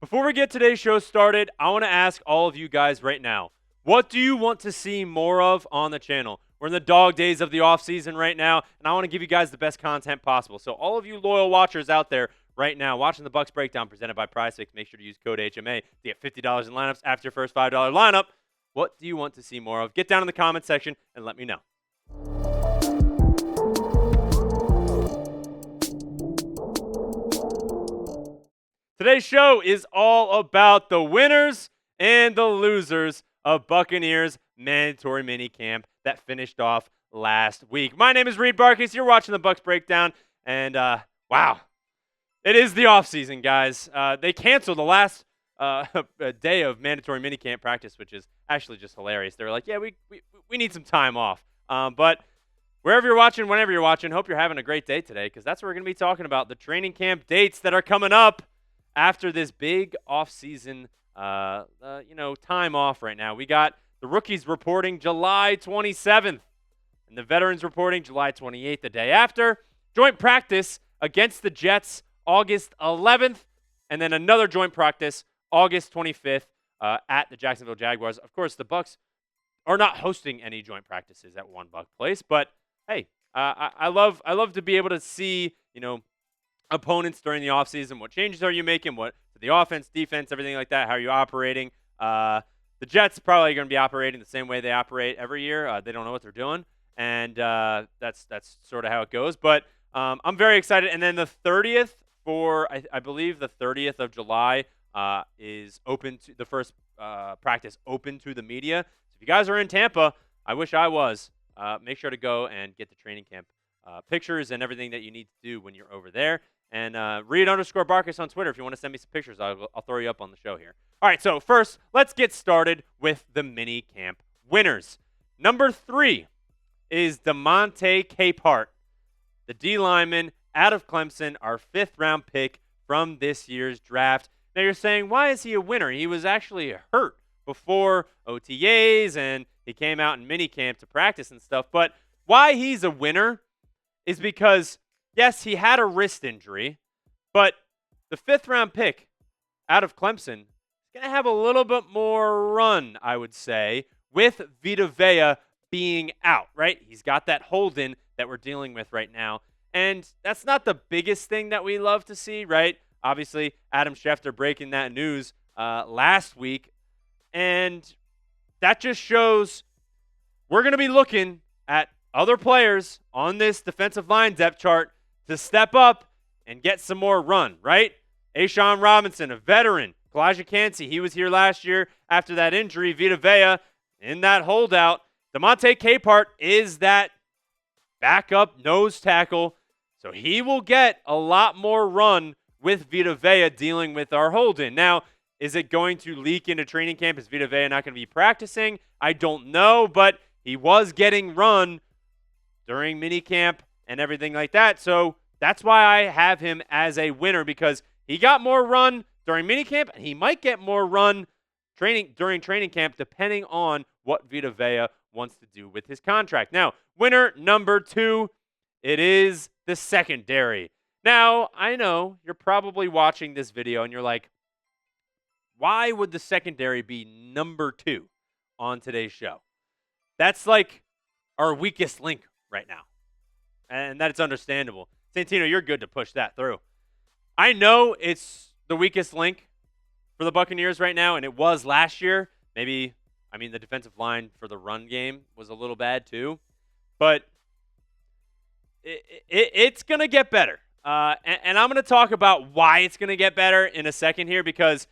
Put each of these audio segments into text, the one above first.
Before we get today's show started, I want to ask all of you guys right now, what do you want to see more of on the channel? We're in the dog days of the offseason right now, and I want to give you guys the best content possible. So all of you loyal watchers out there right now watching the Bucs Breakdown presented by PrizePicks, make sure to use code HMA to get $50 in lineups after your first $5 lineup. What do you want to see more of? Get down in the comment section and let me know. Today's show is all about the winners and the losers of Buccaneers Mandatory Minicamp that finished off last week. My name is Reed Barkis. You're watching the Bucs Breakdown, and wow, it is the offseason, guys. They canceled the last day of Mandatory Minicamp practice, which is actually just hilarious. They were like, yeah, we need some time off. But wherever you're watching, whenever you're watching, hope you're having a great day today, because that's what we're going to be talking about, the training camp dates that are coming up after this big off-season, time off right now. We got the rookies reporting July 27th, and the veterans reporting July 28th, the day after. Joint practice against the Jets August 11th, and then another joint practice August 25th at the Jacksonville Jaguars. Of course, the Bucs are not hosting any joint practices at One Buc Place, but hey, I love to be able to see, opponents during the offseason. What changes are you making? What to the offense, defense, everything like that? How are you operating? The Jets are probably going to be operating the same way they operate every year. They don't know what they're doing, and that's sort of how it goes. But I'm very excited. And then the 30th I believe the 30th of July is open to the first practice open to the media. So if you guys are in Tampa, I wish I was. Make sure to go and get the training camp pictures and everything that you need to do when you're over there. And Reed_Barkis on Twitter if you want to send me some pictures. I'll throw you up on the show here. All right, so first, let's get started with the mini camp winners. Number 3 is DeMonte Capehart, the D lineman out of Clemson, our 5th-round pick from this year's draft. Now you're saying, why is he a winner? He was actually hurt before OTAs, and he came out in mini camp to practice and stuff. But why he's a winner is because, yes, he had a wrist injury, but the 5th-round pick out of Clemson is going to have a little bit more run, I would say, with Vita Vea being out, right? He's got that hold-in that we're dealing with right now, and that's not the biggest thing that we love to see, right? Obviously, Adam Schefter breaking that news last week, and that just shows we're going to be looking at other players on this defensive line depth chart to step up and get some more run, right? A'Shawn Robinson, a veteran. Kalijah Kancey, he was here last year after that injury. Vita Vea in that holdout. DeMonte Capehart is that backup nose tackle, so he will get a lot more run with Vita Vea dealing with our hold-in. Now, is it going to leak into training camp? Is Vita Vea not going to be practicing? I don't know, but he was getting run during minicamp and everything like that. So that's why I have him as a winner, because he got more run during minicamp, and he might get more run during training camp, depending on what Vita Vea wants to do with his contract. Now, winner number 2, it is the secondary. Now, I know you're probably watching this video and you're like, why would the secondary be number 2 on today's show? That's like our weakest link right now, and that's understandable. Santino, you're good to push that through. I know it's the weakest link for the Buccaneers right now, and it was last year. The defensive line for the run game was a little bad too, but it's going to get better. And I'm going to talk about why it's going to get better in a second here, because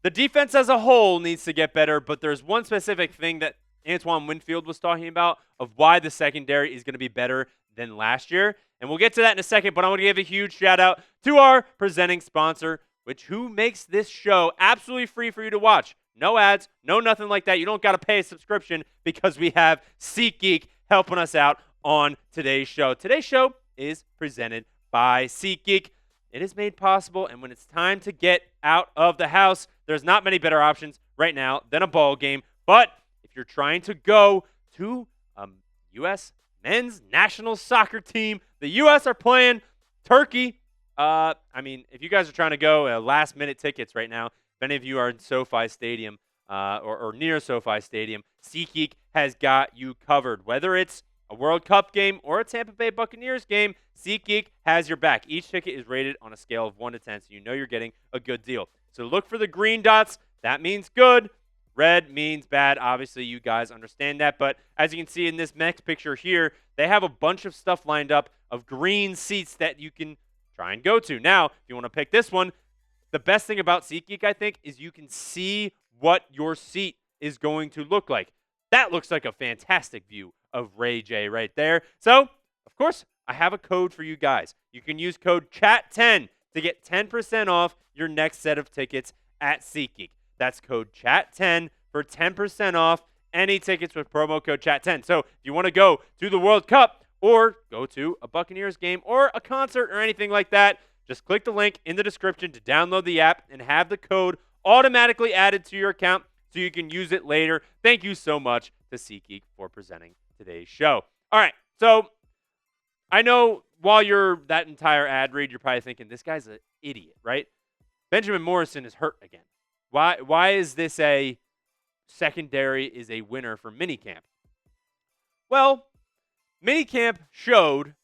the defense as a whole needs to get better, but there's one specific thing that Antoine Winfield was talking about of why the secondary is going to be better than last year. And we'll get to that in a second, but I want to give a huge shout out to our presenting sponsor, who makes this show absolutely free for you to watch. No ads, no nothing like that. You don't got to pay a subscription, because we have SeatGeek helping us out on today's show. Today's show is presented by SeatGeek. It is made possible, and when it's time to get out of the house, there's not many better options right now than a ball game. But if you're trying to go to a U.S. men's national soccer team, the U.S. are playing Turkey I mean, if you guys are trying to go last-minute tickets right now, if any of you are in SoFi Stadium or near SoFi Stadium, SeatGeek has got you covered. Whether it's a World Cup game or a Tampa Bay Buccaneers game, SeatGeek has your back. Each ticket is rated on a scale of 1 to 10, so you know you're getting a good deal. So look for the green dots. That means good. Red means bad. Obviously, you guys understand that. But as you can see in this next picture here, they have a bunch of stuff lined up of green seats that you can try and go to. Now, if you want to pick this one, the best thing about SeatGeek, I think, is you can see what your seat is going to look like. That looks like a fantastic view of Ray J right there. So, of course, I have a code for you guys. You can use code CHAT10 to get 10% off your next set of tickets at SeatGeek. That's code CHAT10 for 10% off any tickets with promo code CHAT10. So, if you want to go to the World Cup or go to a Buccaneers game or a concert or anything like that, just click the link in the description to download the app and have the code automatically added to your account so you can use it later. Thank you so much to SeatGeek for presenting today's show. All right, so I know while you're that entire ad read, you're probably thinking, this guy's an idiot, right? Benjamin Morrison is hurt again. Why is this a secondary is a winner for minicamp? Well, minicamp showed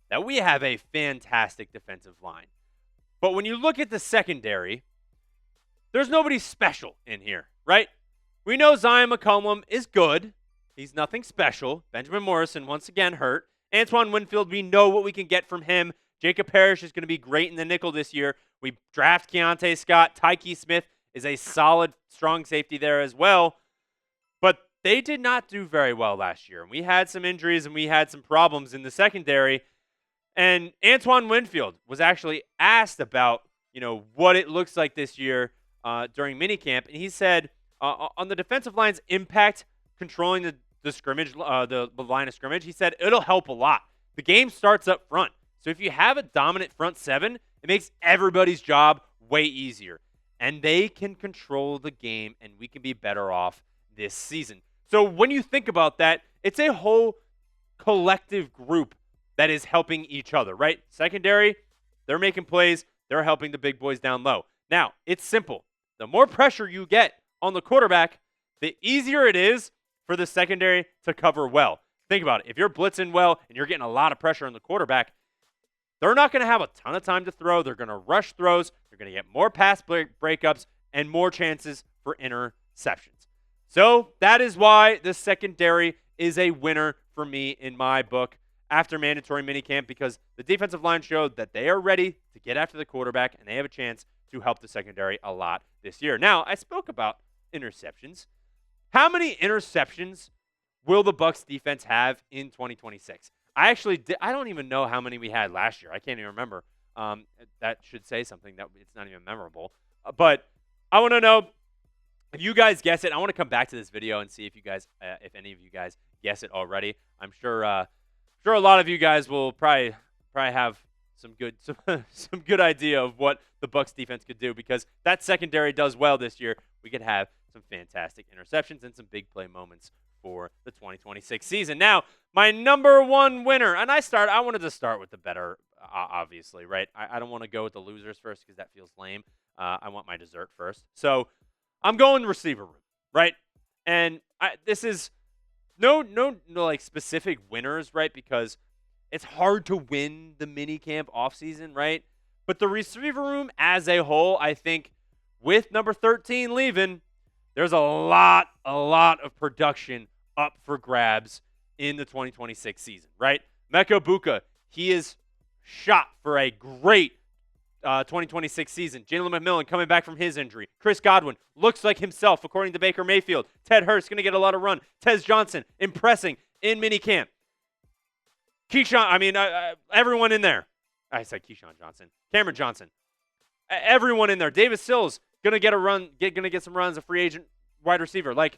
that we have a fantastic defensive line. But when you look at the secondary, there's nobody special in here, right? We know Zion McCollum is good. He's nothing special. Benjamin Morrison, once again, hurt. Antoine Winfield, we know what we can get from him. Jacob Parrish is going to be great in the nickel this year. We draft Keontae Scott. Tyke Smith is a solid, strong safety there as well. But they did not do very well last year. We had some injuries and we had some problems in the secondary. And Antoine Winfield was actually asked about, what it looks like this year during minicamp. And he said on the defensive line's impact controlling the scrimmage, the line of scrimmage, he said it'll help a lot. The game starts up front. So if you have a dominant front seven, it makes everybody's job way easier. And they can control the game, and we can be better off this season. So when you think about that, it's a whole collective group that is helping each other, right? Secondary, they're making plays. They're helping the big boys down low. Now, it's simple. The more pressure you get on the quarterback, the easier it is for the secondary to cover well. Think about it. If you're blitzing well and you're getting a lot of pressure on the quarterback, they're not going to have a ton of time to throw. They're going to rush throws. They're going to get more pass breakups and more chances for interceptions. So that is why the secondary is a winner for me in my book after mandatory minicamp, because the defensive line showed that they are ready to get after the quarterback and they have a chance to help the secondary a lot this year. Now, I spoke about interceptions. How many interceptions will the Bucs defense have in 2026? I don't even know how many we had last year. I can't even remember. That should say something that it's not even memorable. But I want to know if you guys guess it. I want to come back to this video and see if you guys, if any of you guys guess it already. I'm sure a lot of you guys will probably have some good idea of what the Bucs defense could do, because that secondary does well this year. We could have some fantastic interceptions and some big play moments for the 2026 season. Now, my number one winner, and I wanted to start with the better, obviously, right? I don't want to go with the losers first because that feels lame. I want my dessert first. So I'm going receiver room, right? And this is no like specific winners, right? Because it's hard to win the minicamp offseason, right? But the receiver room as a whole, I think with number 13 leaving, there's a lot of production up for grabs in the 2026 season, right? Mecca Buka, he is shot for a great 2026 season. Jalen McMillan coming back from his injury. Chris Godwin looks like himself, according to Baker Mayfield. Ted Hurst going to get a lot of run. Tez Johnson impressing in minicamp. Everyone in there. I said Keyshawn Johnson. Cameron Johnson. Everyone in there. Davis Sills going to get a run, going to get some runs, a free agent wide receiver. Like,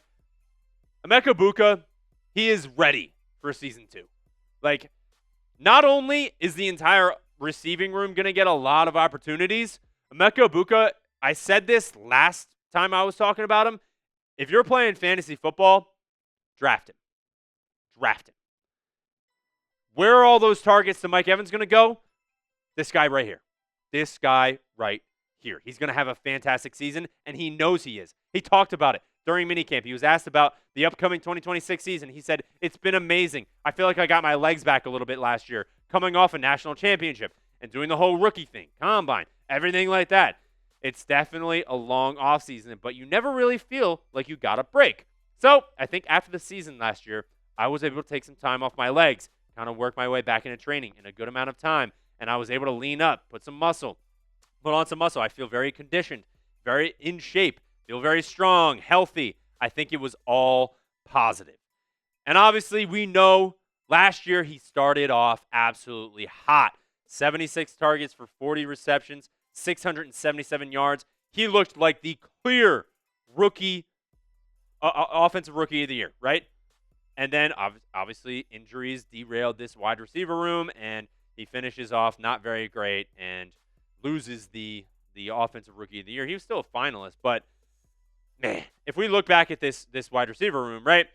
Emeka Buka, he is ready for season 2. Like, not only is the entire receiving room going to get a lot of opportunities, Emeka Buka, I said this last time I was talking about him, if you're playing fantasy football, draft him. Draft him. Where are all those targets to Mike Evans going to go? This guy right here. this guy right here. He's going to have a fantastic season, and he knows he is. He talked about it during minicamp. He was asked about the upcoming 2026 season. He said, it's been amazing. I feel like I got my legs back a little bit last year, coming off a national championship and doing the whole rookie thing, combine, everything like that. It's definitely a long offseason, but you never really feel like you got a break. So I think after the season last year, I was able to take some time off my legs, kind of work my way back into training in a good amount of time, and I was able to lean up, put on some muscle. I feel very conditioned, very in shape, feel very strong, healthy. I think it was all positive. And obviously, we know last year he started off absolutely hot. 76 targets for 40 receptions, 677 yards. He looked like the clear rookie, offensive rookie of the year, right? And then, obviously, injuries derailed this wide receiver room, and he finishes off not very great and loses the offensive rookie of the year. He was still a finalist, but, man, if we look back at this wide receiver room, right,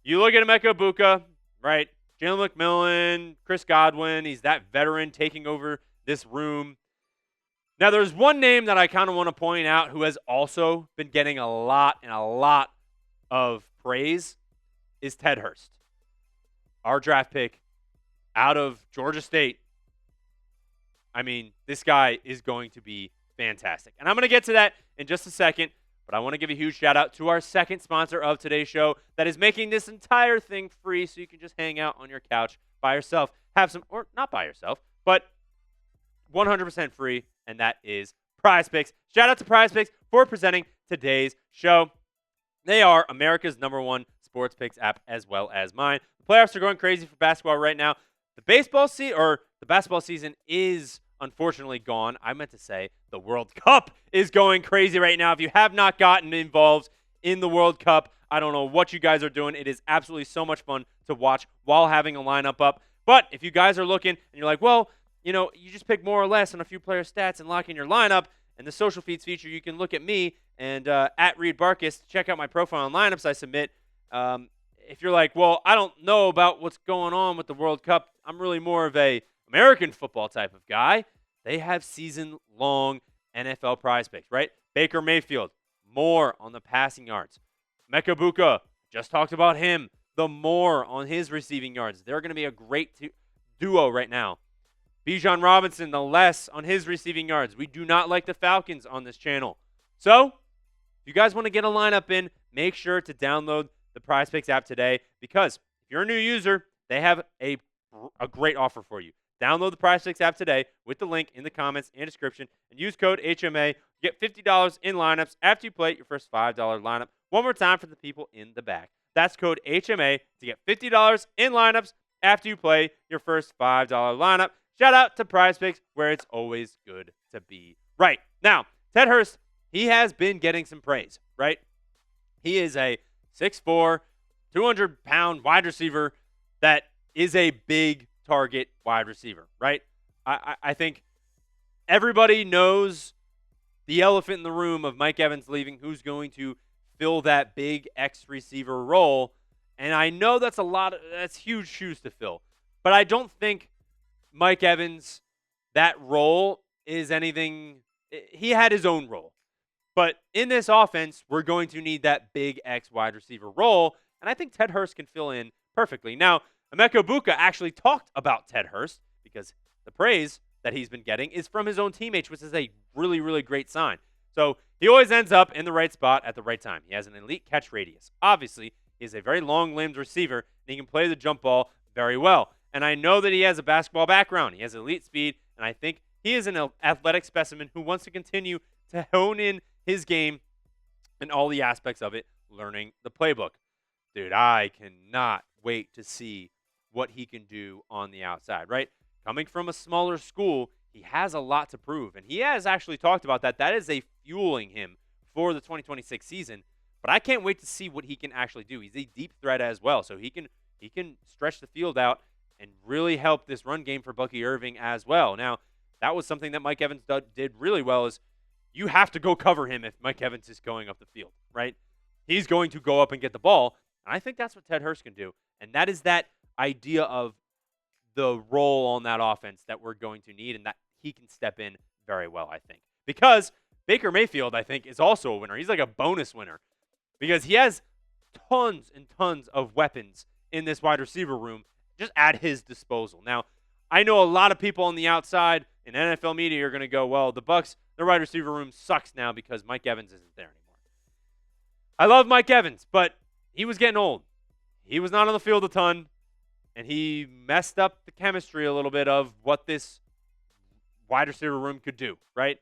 you look at Emeka Egbuka, right, Jalen McMillan, Chris Godwin, he's that veteran taking over this room. Now, there's one name that I kind of want to point out who has also been getting a lot of praise is Ted Hurst, our draft pick out of Georgia State. I mean, this guy is going to be fantastic. And I'm going to get to that in just a second, but I want to give a huge shout out to our second sponsor of today's show that is making this entire thing free so you can just hang out on your couch by yourself, have some, or not by yourself, but 100% free, and that is Prize Picks. Shout out to Prize Picks for presenting today's show. They are America's #1 sports picks app as well as mine. The playoffs are going crazy for basketball right now. The basketball season is unfortunately gone. I meant to say the World Cup is going crazy right now. If you have not gotten involved in the World Cup, I don't know what you guys are doing. It is absolutely so much fun to watch while having a lineup up. But if you guys are looking and you're like, well, you just pick more or less on a few player stats and lock in your lineup, and the social feeds feature, you can look at me and at Reed Barkus to check out my profile and lineups I submit. If you're like, well, I don't know about what's going on with the World Cup, I'm really more of a American football type of guy. They have season-long NFL prize picks, right? Baker Mayfield, more on the passing yards. Emeka Egbuka, just talked about him. The more on his receiving yards. They're going to be a great duo right now. Bijan Robinson, the less on his receiving yards. We do not like the Falcons on this channel. So, if you guys want to get a lineup in, make sure to download the Prize Picks app today, because if you're a new user, they have a great offer for you. Download the Prize Picks app today with the link in the comments and description and use code HMA. You get $50 in lineups after you play your first $5 lineup. One more time for the people in the back. That's code HMA to get $50 in lineups after you play your first $5 lineup. Shout out to Prize Picks, where it's always good to be right. Now, Ted Hurst, he has been getting some praise, right? He is a 6'4", 200-pound wide receiver that is a big target wide receiver, right? I think everybody knows the elephant in the room of Mike Evans leaving, who's going to fill that big X receiver role. And I know that's huge shoes to fill. But I don't think Mike Evans, that role is anything. He had his own role. But in this offense, we're going to need that big X wide receiver role. And I think Ted Hurst can fill in perfectly. Now, Emeka Egbuka actually talked about Ted Hurst because the praise that he's been getting is from his own teammates, which is a really, really great sign. So he always ends up in the right spot at the right time. He has an elite catch radius. Obviously, he's a very long-limbed receiver, and he can play the jump ball very well. And I know that he has a basketball background. He has elite speed, and I think he is an athletic specimen who wants to continue to hone in his game and all the aspects of it, learning the playbook. Dude, I cannot wait to see what he can do on the outside, right? Coming from a smaller school, he has a lot to prove, and he has actually talked about that. That is a fueling him for the 2026 season, but I can't wait to see what he can actually do. He's a deep threat as well, so he can stretch the field out and really help this run game for Bucky Irving as well. Now, that was something that Mike Evans did really well, is you have to go cover him if Mike Evans is going up the field, right? He's going to go up and get the ball, and I think that's what Ted Hurst can do, and that is that idea of the role on that offense that we're going to need, and that he can step in very well, I think. Because Baker Mayfield, I think, is also a winner. He's like a bonus winner because he has tons and tons of weapons in this wide receiver room just at his disposal. Now, I know a lot of people on the outside in NFL media are going to go, well, the Bucs, their wide receiver room sucks now because Mike Evans isn't there anymore. I love Mike Evans, but he was getting old. He was not on the field a ton, and he messed up the chemistry a little bit of what this wide receiver room could do, right?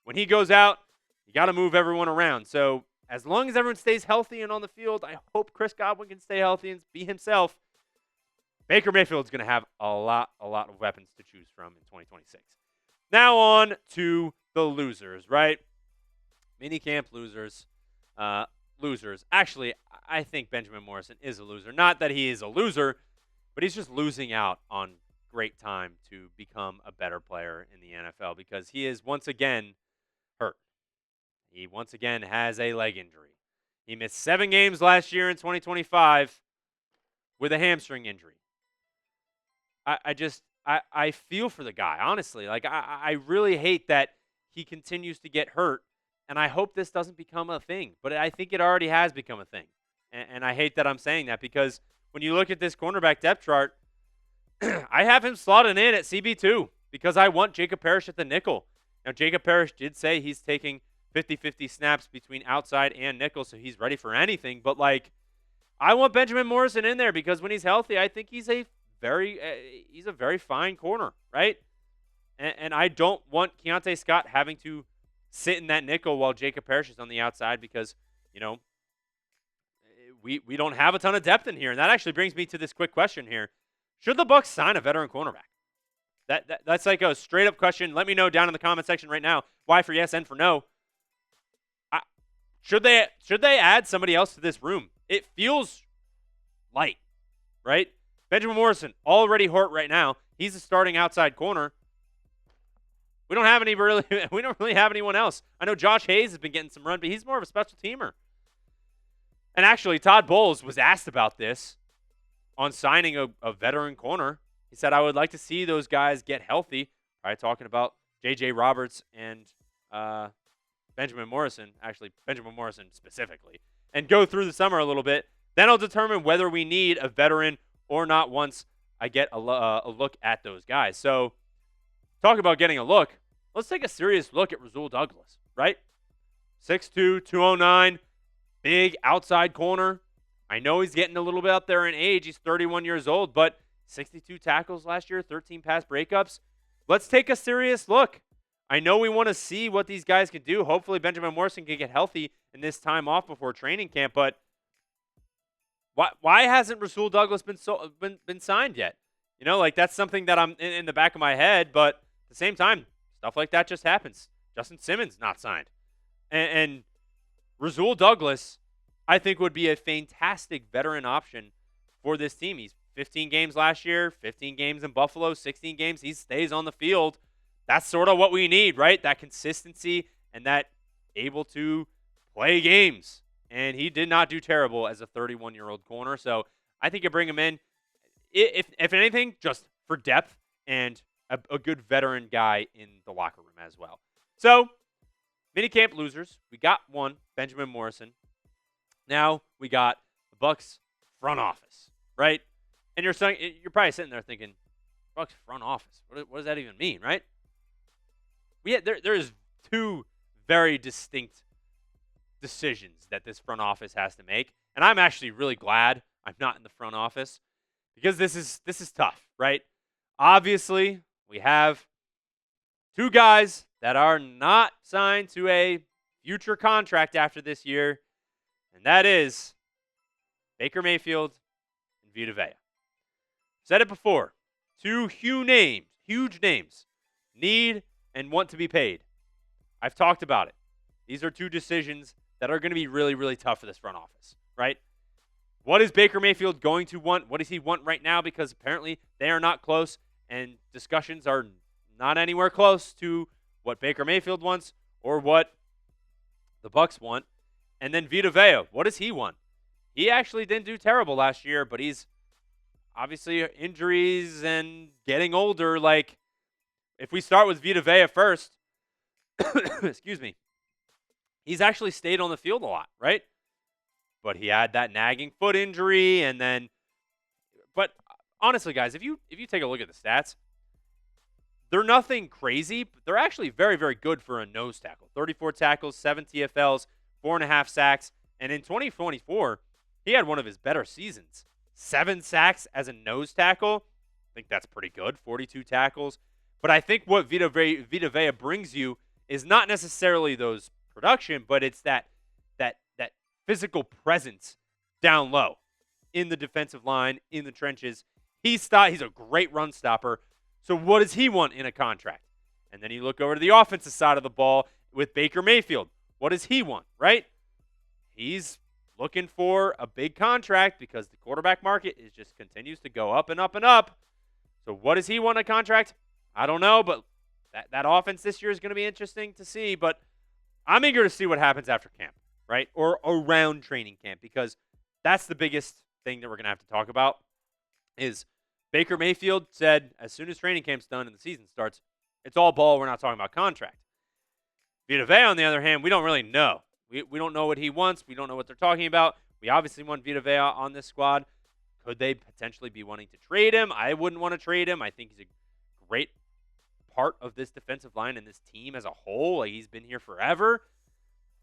When he goes out, you got to move everyone around. So as long as everyone stays healthy and on the field, I hope Chris Godwin can stay healthy and be himself. Baker Mayfield's going to have a lot of weapons to choose from in 2026. Now on to the losers, right? Minicamp losers. Losers. Actually, I think Benjamin Morrison is a loser. Not that he is a loser, but he's just losing out on great time to become a better player in the NFL because he is once again hurt. He once again has a leg injury. He missed 7 games last year in 2025 with a hamstring injury. I feel for the guy, honestly. Like, I really hate that he continues to get hurt, and I hope this doesn't become a thing. But I think it already has become a thing. And I hate that I'm saying that because when you look at this cornerback depth chart, I have him slotted in at CB2 because I want Jacob Parrish at the nickel. Now, Jacob Parrish did say he's taking 50-50 snaps between outside and nickel, so he's ready for anything. But, like, I want Benjamin Morrison in there because when he's healthy, I think he's a very fine corner, right? And I don't want Keontae Scott having to sit in that nickel while Jacob Parrish is on the outside because, you know, we don't have a ton of depth in here. And that actually brings me to this quick question here. Should the Bucs sign a veteran cornerback? That's like a straight-up question. Let me know down in the comment section right now. Y for yes, N for no. Should they add somebody else to this room? It feels light, right? Benjamin Morrison, already hurt right now. He's a starting outside corner. We don't really have anyone else. I know Josh Hayes has been getting some run, but he's more of a special teamer. And actually, Todd Bowles was asked about this on signing a veteran corner. He said, I would like to see those guys get healthy. All right, talking about J.J. Roberts and Benjamin Morrison, actually Benjamin Morrison specifically, and go through the summer a little bit. Then I'll determine whether we need a veteran or not once I get a look at those guys. So, talk about getting a look. Let's take a serious look at Rasul Douglas, right? 6'2", 209, big outside corner. I know he's getting a little bit up there in age. He's 31 years old, but 62 tackles last year, 13 pass breakups. Let's take a serious look. I know we want to see what these guys can do. Hopefully Benjamin Morrison can get healthy in this time off before training camp, but why hasn't Rasul Douglas been signed yet? You know, like that's something that I'm in the back of my head, but at the same time, stuff like that just happens. Justin Simmons not signed. And Rasul Douglas, I think, would be a fantastic veteran option for this team. He's 15 games last year, 15 games in Buffalo, 16 games. He stays on the field. That's sort of what we need, right? That consistency and that able to play games. And he did not do terrible as a 31-year-old corner. So I think you bring him in, if anything, just for depth and a good veteran guy in the locker room as well. So, minicamp losers. We got one, Benjamin Morrison. Now we got the Bucs front office, right? And you're probably sitting there thinking, Bucs front office. What does that even mean, right? There's 2 very distinct decisions that this front office has to make, and I'm actually really glad I'm not in the front office because this is tough, right? Obviously, we have 2 guys that are not signed to a future contract after this year, and that is Baker Mayfield and Vita Vea. Said it before, 2 huge names, need and want to be paid. I've talked about it. These are 2 decisions that are going to be really, really tough for this front office, right? What is Baker Mayfield going to want? What does he want right now? Because apparently they are not close, and discussions are not anywhere close to what Baker Mayfield wants or what the Bucs want. And then Vita Vea, what does he want? He actually didn't do terrible last year, but he's obviously injuries and getting older. Like, if we start with Vita Vea first, excuse me, he's actually stayed on the field a lot, right? But he had that nagging foot injury, and then, but honestly, guys, if you take a look at the stats, they're nothing crazy, but they're actually very, very good for a nose tackle. 34 tackles, 7 TFLs, 4.5 sacks, and in 2024, he had one of his better seasons. 7 sacks as a nose tackle. I think that's pretty good. 42 tackles. But I think what Vita Vea brings you is not necessarily those production, but it's that physical presence down low in the defensive line, in the trenches. He's a great run stopper. So what does he want in a contract? And then you look over to the offensive side of the ball with Baker Mayfield. What does he want, right? He's looking for a big contract because the quarterback market just continues to go up and up and up. So what does he want in a contract? I don't know, but that offense this year is going to be interesting to see. But I'm eager to see what happens after camp, right? Or around training camp, because that's the biggest thing that we're going to have to talk about is Baker Mayfield said as soon as training camp's done and the season starts, it's all ball. We're not talking about contract. Vita Vea, on the other hand, we don't really know. We don't know what he wants. We don't know what they're talking about. We obviously want Vita Vea on this squad. Could they potentially be wanting to trade him? I wouldn't want to trade him. I think he's a great part of this defensive line and this team as a whole. Like, he's been here forever.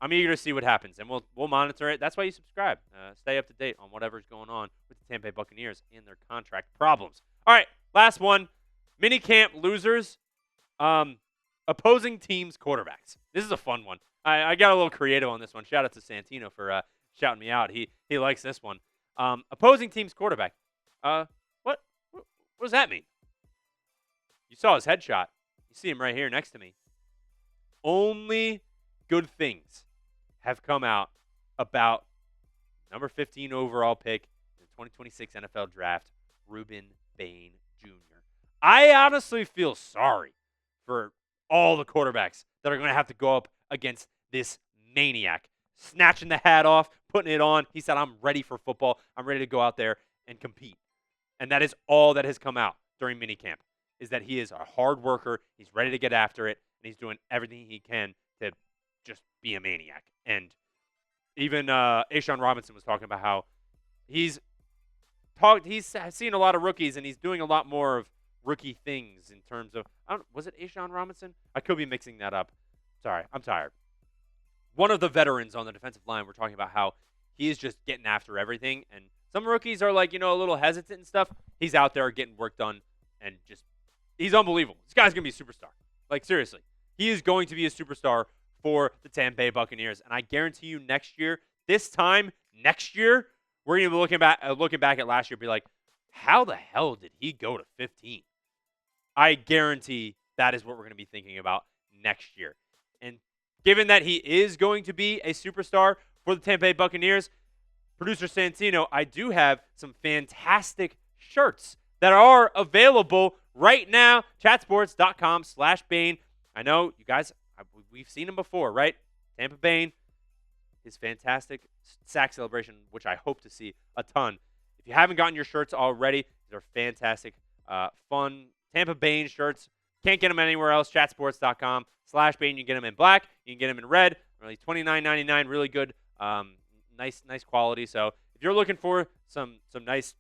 I'm eager to see what happens, and we'll monitor it. That's why you subscribe. Stay up to date on whatever's going on with the Tampa Bay Buccaneers and their contract problems. All right, last one. Minicamp losers. Opposing teams' quarterbacks. This is a fun one. I got a little creative on this one. Shout out to Santino for shouting me out. He likes this one. Opposing team's quarterback. What does that mean? You saw his headshot. You see him right here next to me. Only good things have come out about number 15 overall pick in the 2026 NFL Draft, Ruben Bain Jr. I honestly feel sorry for all the quarterbacks that are going to have to go up against this maniac. Snatching the hat off, putting it on. He said, I'm ready for football. I'm ready to go out there and compete. And that is all that has come out during minicamp, is that he is a hard worker. He's ready to get after it, and he's doing everything he can to just be a maniac. And even Ashawn Robinson was talking about how he's seen a lot of rookies, and he's doing a lot more of rookie things in terms of, was it Ashawn Robinson? I could be mixing that up. Sorry, I'm tired. One of the veterans on the defensive line, we're talking about how he is just getting after everything. And some rookies are like, a little hesitant and stuff. He's out there getting work done, and just, he's unbelievable. This guy's going to be a superstar. Like, seriously. He is going to be a superstar for the Tampa Bay Buccaneers. And I guarantee you this time next year, we're going to be looking back at last year and be like, how the hell did he go to 15? I guarantee that is what we're going to be thinking about next year. And given that he is going to be a superstar for the Tampa Bay Buccaneers, producer Santino, I do have some fantastic shirts that are available right now. Chatsports.com/Bane. I know you guys, we've seen him before, right? Tampa Bane, his fantastic sack celebration, which I hope to see a ton. If you haven't gotten your shirts already, they're fantastic, fun Tampa Bane shirts. Can't get them anywhere else. Chatsports.com/Bane. You can get them in black. You can get them in red. Really $29.99. Really good, nice quality. So if you're looking for some nice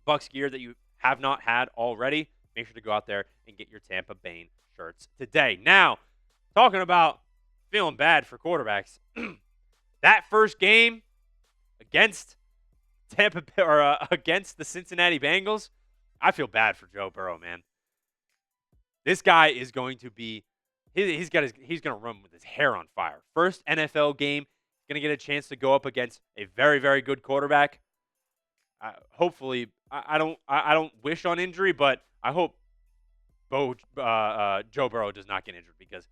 Bucs gear that you have not had already, make sure to go out there and get your Tampa Bane shirts today. Now, talking about feeling bad for quarterbacks, that first game against against the Cincinnati Bengals, I feel bad for Joe Burrow, man. This guy is going to be he's going to run with his hair on fire. First NFL game, going to get a chance to go up against a very, very good quarterback. Hopefully, I don't wish on injury, but I hope Joe Burrow does not get injured, because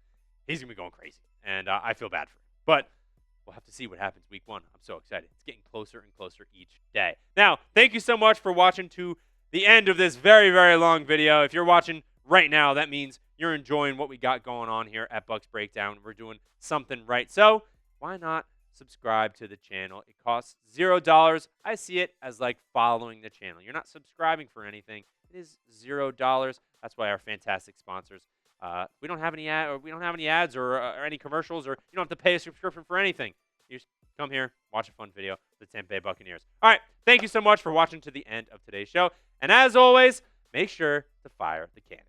he's going to be going crazy, and I feel bad for him. But we'll have to see what happens week 1. I'm so excited. It's getting closer and closer each day. Now, thank you so much for watching to the end of this very, very long video. If you're watching right now, that means you're enjoying what we got going on here at Bucs Breakdown. We're doing something right. So why not subscribe to the channel? It costs $0. I see it as like following the channel. You're not subscribing for anything. It is $0. That's why our fantastic sponsors We don't have any ads or any commercials, or you don't have to pay a subscription for anything. You just come here, watch a fun video of the Tampa Bay Buccaneers. All right, thank you so much for watching to the end of today's show. And as always, make sure to fire the cannon.